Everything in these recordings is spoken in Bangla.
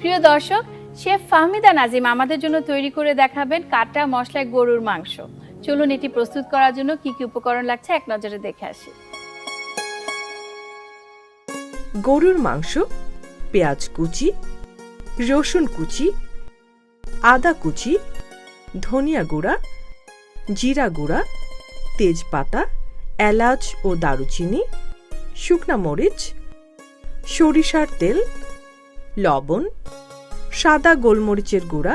প্রিয় দর্শক, শেফ ফাহমিদা নাজিম আমাদের জন্য তৈরি করে দেখাবেন কাটা মশলায় গরুর মাংস। চলুন এটি প্রস্তুত করার জন্য কি কি উপকরণ লাগছে এক নজরে দেখে আসি। গরুর মাংস, পেঁয়াজ কুচি, রসুন কুচি, আদা কুচি, ধনিয়া গুঁড়া, জিরা গুঁড়া, তেজপাতা, এলাচ ও দারুচিনি, শুকনা মরিচ, সরিষার তেল, লবণ, সাদা গোলমরিচের গুঁড়া,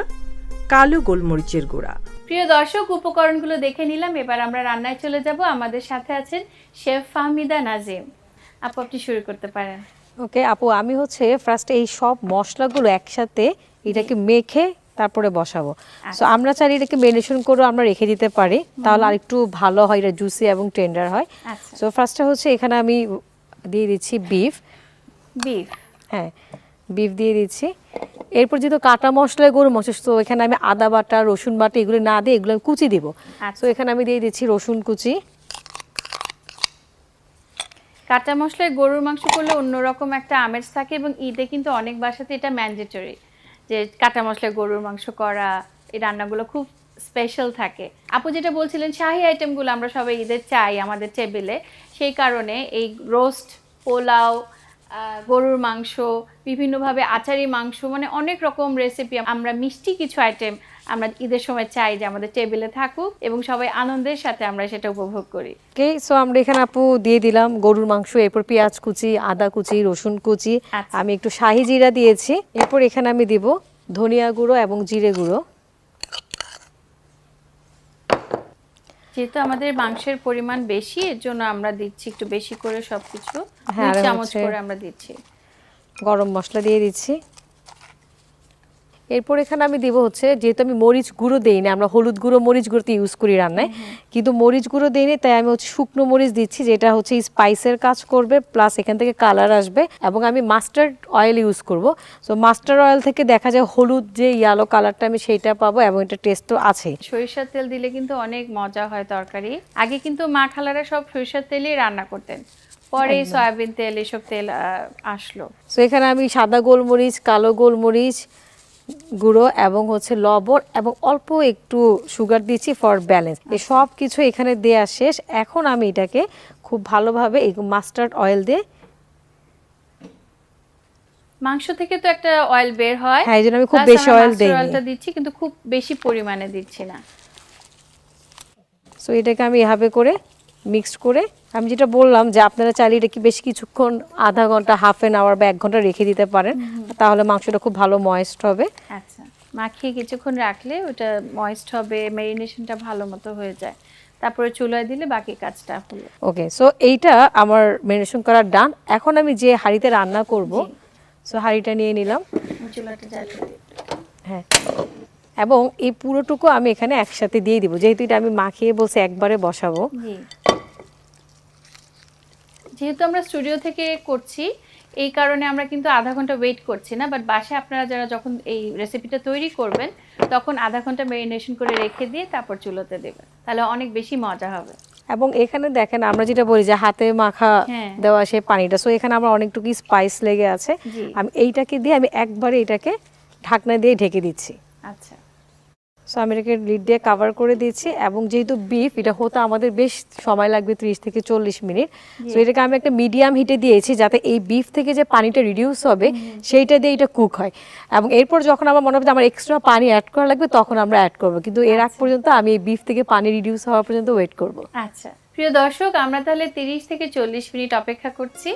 কালো গোলমরিচের গুঁড়া। প্রিয় দর্শক, উপকরণগুলো দেখে নিলাম, এবার আমরা রান্নায় চলে যাব। আমাদের সাথে আছেন শেফ ফাহমিদা নাজিম। আপু, আপনি শুরু করতে পারেন। ওকে আপু, আমি ফার্স্ট এই সব মশলাগুলো একসাথে এটাকে মেখে তারপরে বসাবো। সো আমরা চাইলে এটাকে মেরিনেশন করে আমরা রেখে দিতে পারি, তাহলে আরেকটু ভালো হয়, এটা জুসি এবং টেন্ডার হয়। সো ফার্স্টে এখানে আমি দিয়ে দিচ্ছি বিফ। হ্যাঁ, বিফ দিয়ে দিচ্ছি। এরপর যেহেতু কাটা মশলায় গরু মাংস, তো এখানে আমি আদা বাটা, রসুন বাটা এগুলো না দিয়ে এগুলো আমি কুচি দিব। সো এখানে আমি দিয়ে দিচ্ছি রসুন কুচি। কাঁচা মশলায় গরুর মাংস করলে অন্যরকম একটা আমেজ থাকে এবং ঈদে কিন্তু অনেক বাসাতে এটা ম্যান্ডেটরি যে কাঁচা মশলায় গরুর মাংস করা, এই রান্নাগুলো খুব স্পেশাল থাকে। আপু যেটা বলছিলেন, শাহি আইটেমগুলো আমরা সবাই ঈদের চাই আমাদের টেবিলে, সেই কারণে এই রোস্ট, পোলাও, গরুর মাংস, বিভিন্নভাবে আচারি মাংস, মানে অনেক রকম রেসিপি, আমরা মিষ্টি কিছু আইটেম আমরা ঈদের সময় চাই যে আমাদের টেবিলে থাকুক এবং সবাই আনন্দের সাথে আমরা সেটা উপভোগ করি। ওকে, সো আমরা এখানে আপু দিয়ে দিলাম গরুর মাংস, এরপর পেঁয়াজ কুচি, আদা কুচি, রসুন কুচি, আমি একটু শাহি জিরা দিয়েছি। এরপর এখানে আমি দিব ধনিয়া গুঁড়ো এবং জিরে গুঁড়ো। যেহেতু আমাদের মাংসের পরিমাণ বেশি, এর জন্য আমরা দিচ্ছি একটু বেশি করে সবকিছু, 2 হ্যাঁ, চামচ করে আমরা দিচ্ছি। গরম মশলা দিয়ে দিচ্ছি। এরপর এখানে আমি দিব যেহেতু আমি মরিচ গুঁড়ো দেইনি, আমরা হলুদ গুঁড়ো মরিচ গুঁড়োতে ইউজ করি রান্নায়, কিন্তু মরিচ গুঁড়ো দেইনি, তাই আমি শুকনো মরিচ দিচ্ছি, যেটা স্পাইসের কাজ করবে, প্লাস এখান থেকে কালার আসবে। এবং আমি মাস্টার্ড অয়েল ইউজ করব। সো মাস্টার্ড অয়েল থেকে দেখা যায় হলুদ যে ইয়েলো কালারটা আমি সেইটা পাবো, এবং এটা টেস্টও আছে। সরিষার তেল দিলে কিন্তু অনেক মজা হয় তরকারি। আগে কিন্তু মা খালারা সব সরিষার তেলেই রান্না করতেন, পরে সয়াবিন তেল, এসব তেল আসলো। সো এখানে আমি সাদা গোলমরিচ, কালো গোলমরিচ গুঁড়ো এবং লবণ এবং অল্প একটু সুগার দিচ্ছি ফর ব্যালেন্স। এই সব কিছু এখানে দেয়া শেষ। এখন আমি এটাকে খুব ভালোভাবে এই মাস্টার্ড অয়েল দিয়ে, মাংস থেকে তো একটা অয়েল বের হয়, হ্যাঁ, এই জন্য আমি খুব বেশি অয়েল দেইনি, অয়েলটা দিচ্ছি কিন্তু খুব বেশি পরিমাণে দিচ্ছি না। সো এটাকে আমি এভাবে করে মিক্সড করে, আমি যেটা বললাম যে আপনারা চাইলে এটা কি বেশ কিছুক্ষণ, আধা ঘন্টা, হাফ এন আওয়ার বা 1 ঘন্টা রেখে দিতে পারেন, তাহলে মাংসটা খুব ভালো ময়েস্ট হবে। আচ্ছা, মাখিয়ে কিছুক্ষণ রাখলে ওটা ময়েস্ট হবে, ম্যারিনেশনটা ভালো মতো হয়ে যায়, তারপরে চুলায় দিলে বাকি কাজটা হলো। ওকে, সো এইটা আমার ম্যারিনেশন করা ডান। এখন আমি যে হাঁড়িতে রান্না করব, সো হাঁড়িটা নিয়ে নিলাম, চুলাটা জ্বালিয়ে দিই। হ্যাঁ, এবং এই পুরোটুকু আমি এখানে একসাথে দিয়ে দিব, যেহেতু এটা আমি মাখিয়ে বলছি একবারে বসাবো। যেহেতু আমরা স্টুডিও থেকে করছি, এই কারণে আমরা কিন্তু আধা ঘন্টা ওয়েট করছি না, বাট বাসায় আপনারা যারা যখন এই রেসিপিটা তৈরি করবেন তখন আধা ঘন্টা ম্যারিনেশন করে রেখে দিয়ে তারপর চুলোতে দেবেন, তাহলে অনেক বেশি মজা হবে। এবং এখানে দেখেন আমরা যেটা বলি যে হাতে মাখা দেওয়া সে পানিটা, সো এখানে আমার অনেকটুকু স্পাইস লেগে আছে, আমি এইটাকে দিয়ে আমি একবারে এটাকে ঢাকনা দিয়ে ঢেকে দিচ্ছি। আচ্ছা, সো আমি এটাকে লিড দিয়ে কভার করে দিচ্ছি। এবং যেহেতু বিফ, এটা হতে আমাদের বেশ সময় লাগবে 30 থেকে 40 মিনিট। সো এটাকে আমি একটা মিডিয়াম হিটে দিয়েছি, যাতে এই বিফ থেকে যে পানিটা রিডিউস হবে সেইটা দিয়ে এটা কুক হয়। এবং এরপর যখন আমার মনে হবে আমার এক্সট্রা পানি অ্যাড করা লাগবে, তখন আমরা অ্যাড করবো, কিন্তু এর আগ পর্যন্ত আমি এই বিফ থেকে পানি রিডিউস হওয়া পর্যন্ত ওয়েট করব। আচ্ছা প্রিয় দর্শক, আমরা তাহলে 30 থেকে 40 মিনিট অপেক্ষা করছি।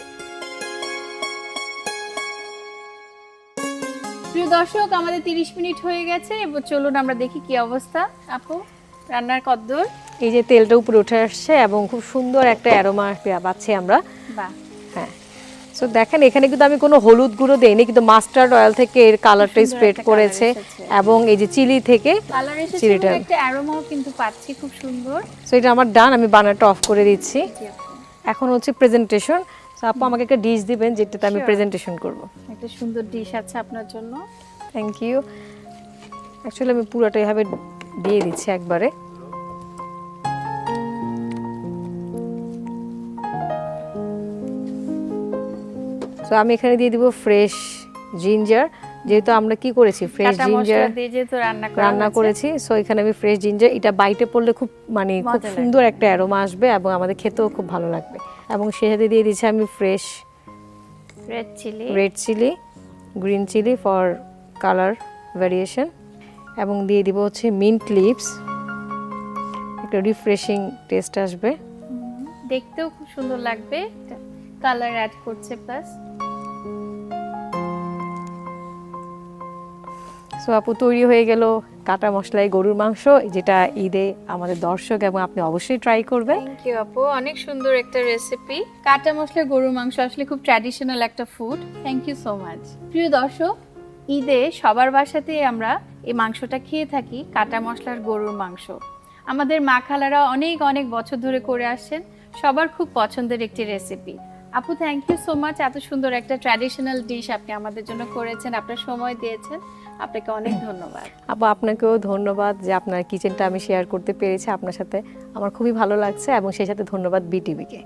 প্রিয় দর্শক, আমাদের 30 মিনিট হয়ে গেছে, এবার চলুন আমরা দেখি কি অবস্থা। আপু, রান্নার কদ্দূর? এই যে তেলটা উপরে উঠে আসছে এবং খুব সুন্দর একটা অ্যারোমা পাচ্ছি আমরা। বাহ, হ্যাঁ, সো দেখেন এখানে কিন্তু আমি কোনো হলুদ গুঁড়ো দেইনি, কিন্তু মাস্টার্ড অয়েল থেকে এর কালারটা স্প্রেড করেছে, এবং এই যে চিলি থেকে চিলিটা একটা অ্যারোমাও কিন্তু পাচ্ছি খুব সুন্দর। সো এটা আমার ডান, আমি বানারটা অফ করে দিচ্ছি। এখন প্রেজেন্টেশন। সো আপু আমাকে একটা ডিশ দিবেন যেটাতে আমি প্রেজেন্টেশন করব। একটা সুন্দর ডিশ আছে আপনার জন্য। Thank you. অ্যাকচুয়ালি আমি পুরোটা এভাবে দিয়ে দিচ্ছি একবারে। সো আমি এখানে দিয়ে দিব ফ্রেশ জিঞ্জার, যেহেতু আমরা কি করেছি ফ্রেশ কাঁচা জিঞ্জার মশলা দিয়ে যেহেতু রান্না করেছি, সো এখানে আমি ফ্রেশ জিঞ্জার, এটা বাইটে পড়লে খুব মানে খুব মজা সুন্দর একটা অ্যারোমা আসবে এবং আমাদের খেতেও খুব ভালো লাগবে। এবং সে সাথে দিয়ে দিচ্ছি আমি fresh red chilli, green chilli for colour variation, এবং দিয়ে দিব হচ্ছে মিন্ট লিভস, একটা রিফ্রেশিং টেস্ট আসবে। দেখতেও খুব সুন্দর লাগবে, কালার অ্যাড করছে প্লাস। সো আপু তৈরি হয়ে গেল কাটা মশলায় গরুর মাংস, যেটা ঈদে আমাদের দর্শক এবং আপনি অবশ্যই ট্রাই করবেন। থ্যাংক ইউ আপু, অনেক সুন্দর একটা রেসিপি। কাটা মশলা গরুর মাংস আসলে খুব ট্র্যাডিশনাল একটা food. Thank you so much. প্রিয় দর্শক, ঈদে সবার বাসাতেই আমরা এই মাংসটা খেয়ে থাকি, কাটা মশলার গরুর মাংস। আমাদের মা খালারা অনেক অনেক বছর ধরে করে আসছেন, সবার খুব পছন্দের একটি রেসিপি। আপু থ্যাংক ইউ সো মাচ, এত সুন্দর একটা ট্র্যাডিশনাল ডিশ আপনি আমাদের জন্য করেছেন, আপনার সময় দিয়েছেন, আপনাকে অনেক ধন্যবাদ। আপু আপনাকেও ধন্যবাদ যে আপনার কিচেনটা আমি শেয়ার করতে পেরেছি আপনার সাথে, আমার খুবই ভালো লাগছে, এবং সেই সাথে ধন্যবাদ বিটিভিকে।